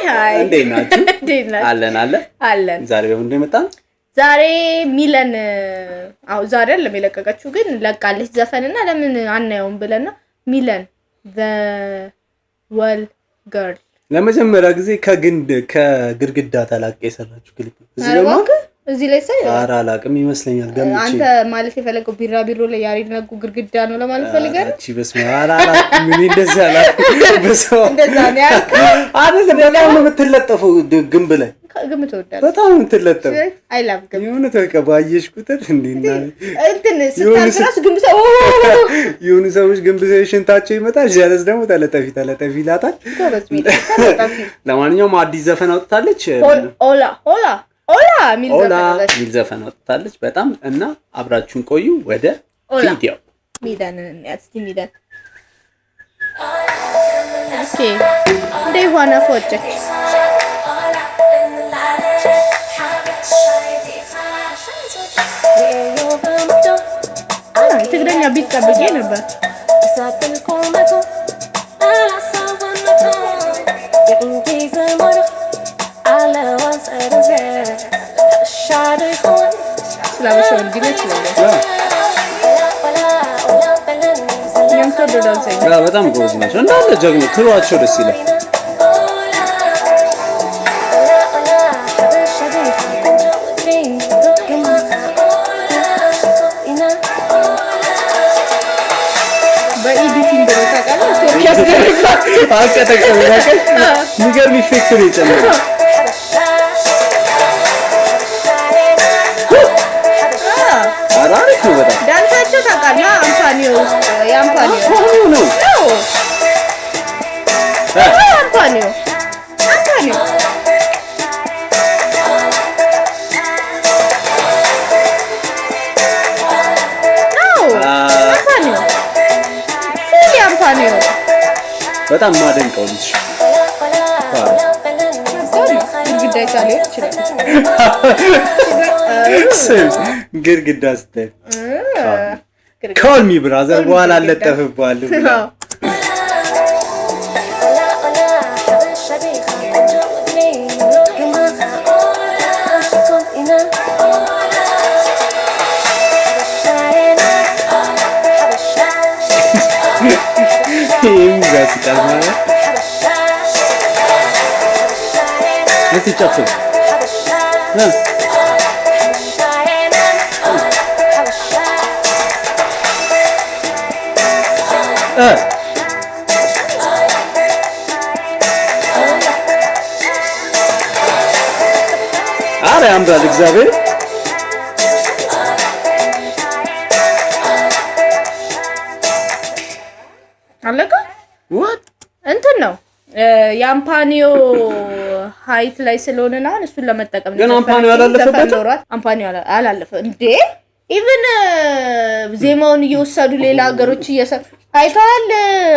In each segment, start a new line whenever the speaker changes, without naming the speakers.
ሃይ
እንዴት ናችሁ?
እንዴት ናችሁ? አለን
ዛሬ በምንድን መጣን?
ዛሬ ሚለን ዛሬ ለሚለቀቀችው ግን ለቃለች ዘፈንና ለምን አናየውም ብለና ሚለን the well girl
ለመጀመሪያ ጊዜ ከግድግዳ ተላቀ የሰራችው ክሊፕ
እዚህ ላይ ሳይ
አላቅም ይመስለኛል ገምቼ
አንተ ማለት የፈለገው ቢራቢሮ ላይ ያሪድ ነጉ ግድግዳ ነው ለማለት ፈልገህ
እቺ በስመ አላቅም ምን እንደዛ በሰው
እንደዛ ነው ያልከው
አይደል? በጣም ነው የምትለጠፈው ግንብ ላይ
ግንብ ተወዳለ
በጣም የምትለጠፈው
አይ ላቭ ግንብ
የሆነ ተቀባየሽ ቁጥር እንዴና
እንትን ስታስራስ ግንብ ሰው
የሆነ ሰዎች ግንብ ሽንታቸው ይመጣል ጀለስ ደግሞ ተለጠፊ ይላታል። ለማንኛውም አዲስ ዘፈን አውጥታለች ኦላ ሚል ዘፈን አውጥታለች በጣም እና አብራችሁን ቆዩ። ወደ ቪዲዮ
ሚዳን ኦኬ they wanna project ትግረኛ ቢት ጠብቄ ነበር ስላበሻው እንዲለች ነው
በጣም ጎበዝ ናቸው እንዳለ ጀግኖ ክሯቸው ደስ ይላል።
በኤዲቲንግ ነው ታውቃለህ
የሚገርም ኢፌክት ነው የጨመረው። አሪፍ ነው በጣም
ዳንሳቸው ታውቃለህ አምፓኒዮ ውስጥ የአምፓኒዮ
ነው
አምፓኒዮ
በጣም ማደንቀው ልጅ ግድግዳ ስትል call me brother በኋላ አለጠፍባለሁ Let's each other. አረ ያምራል እግዚአብሔር
አለቀ
what
እንትን ነው የአምፓኒዮ ሃይት ላይ ስለሆነና እሱን ለመጠቀም ነው።
ግን አምፓኒዮ አላለፈበት
አምፓኒዮ አላለፈ እንዴ ኢቭን ዜማውን እየወሰዱ ሌላ ሀገሮች እየሰሩ አይተዋል።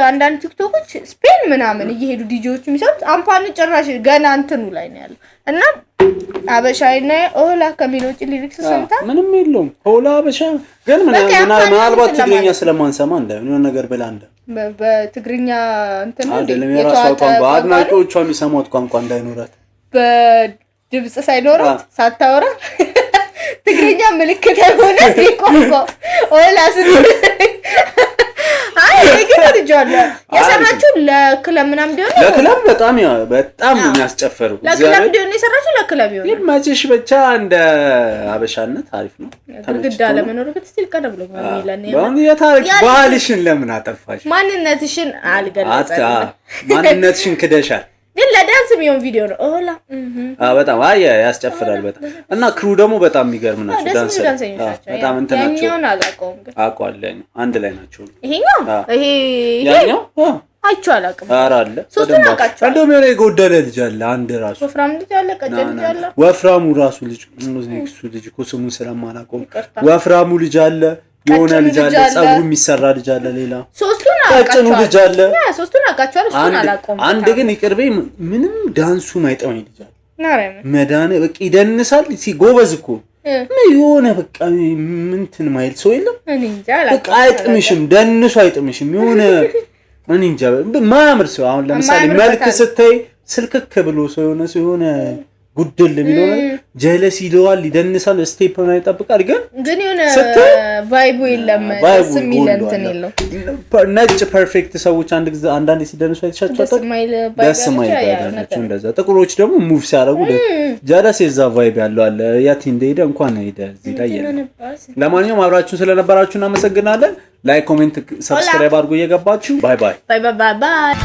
አንዳንድ ቲክቶኮች ስፔን ምናምን እየሄዱ ዲጂዎች የሚሰሩት አምፓኒዮ ጭራሽ ገና እንትኑ ላይ ነው ያለው እና አበሻይና ኦላ ከሚሎጭ ሊሪክስ ሰምታ
ምንም የለውም ኦላ አበሻ ግን ምናልባት ትግርኛ ስለማንሰማ እንደሆነ ነገር ብላ እንደ
በትግርኛ እንትን
አይደለም የራሷ ቋንቋ አድናቂዎቿ የሚሰሙት ቋንቋ እንዳይኖራት
በድምጽ ሳይኖራት ሳታወራ ትግርኛ ምልክት የሆነ ቋንቋ ኦላስ አይ ግን ልጅአለ የሰራችው ለክለብ ምናምን ቢሆን
ለክለብ በጣም የሚያስጨፈሩ
ለክለብ ቢሆን የሰራችው ለክለብ ይሆን
ይማጭሽ ብቻ እንደ አበሻነት አሪፍ ነው።
ግድግዳ ለመኖር ግን ስቲል ቀደም ብሎ የሚለን
ነው የታሪክ ባህልሽን ለምን አጠፋሽ?
ማንነትሽን አልገለጸም።
ማንነትሽን ክደሻል።
ግን ለዳንስ የሚሆን ቪዲዮ ነው ኦላ
በጣም ያስጨፍራል በጣም እና ክሩ ደግሞ በጣም የሚገርም ናቸው ዳንሰኞች በጣም እንትናቸው
ያኛውን አላውቀውም ግን
አውቀዋለሁ አንድ ላይ ናቸው።
ይሄኛው አይቼው አላውቅም።
ኧረ አለ
ሶስቱን አውቃቸዋለሁ።
እንደውም የሆነ የጎደለ ልጅ አለ አንድ ራሱ
ወፍራም ልጅ አለ ቀጭን ልጅ አለ
ወፍራሙ ራሱ ልጅ እሱ ልጅ እኮ ስሙን ስለማላውቀው ወፍራሙ ልጅ አለ የሆነ ልጅ አለ ጸጉሩ የሚሰራ ልጅ አለ ሌላ
ሶስቱን
ቀጭኑ ልጅ አለ
ሶስቱን አውቃቸዋለሁ። እሱን አላውቀውም።
አንድ ግን ይቅርበኝ ምንም ዳንሱን አይጠማኝ ልጅ አለ
ናረም
መዳነ በቃ ይደንሳል ሲጎበዝ እኮ የሆነ በቃ ምንትን ማይል ሰው የለም
እኔ እንጃ አላውቅም።
በቃ አይጥምሽም ደንሱ አይጥምሽም የሆነ እኔ እንጃ ማያምር ሰው አሁን ለምሳሌ መልክ ስትይ ስልክክ ብሎ ሰው የሆነ ጉድል የሚለው ጀለስ ይለዋል ይደንሳል ስቴፕ ነው ይጠብቃል ግን
የሆነ ቫይቡ የለም ስሚል እንትን የለው
ነጭ ፐርፌክት ሰዎች አንዳንድ ሲደንሱ አይተሻቸው ደስ ማይባላቸው እንደዛ ጥቁሮች ደግሞ ሙቭ ሲያደርጉ ጀለስ የዛ ቫይብ ያለው አለ ያቲ እንደሄደ እንኳን ሄደ እዚህ ላይ የለም ለማንኛውም አብራችሁን ስለነበራችሁ እናመሰግናለን ላይክ ኮሜንት ሰብስክራይብ አድርጉ እየገባችሁ ባይ ባይ
ባይ ባይ ባይ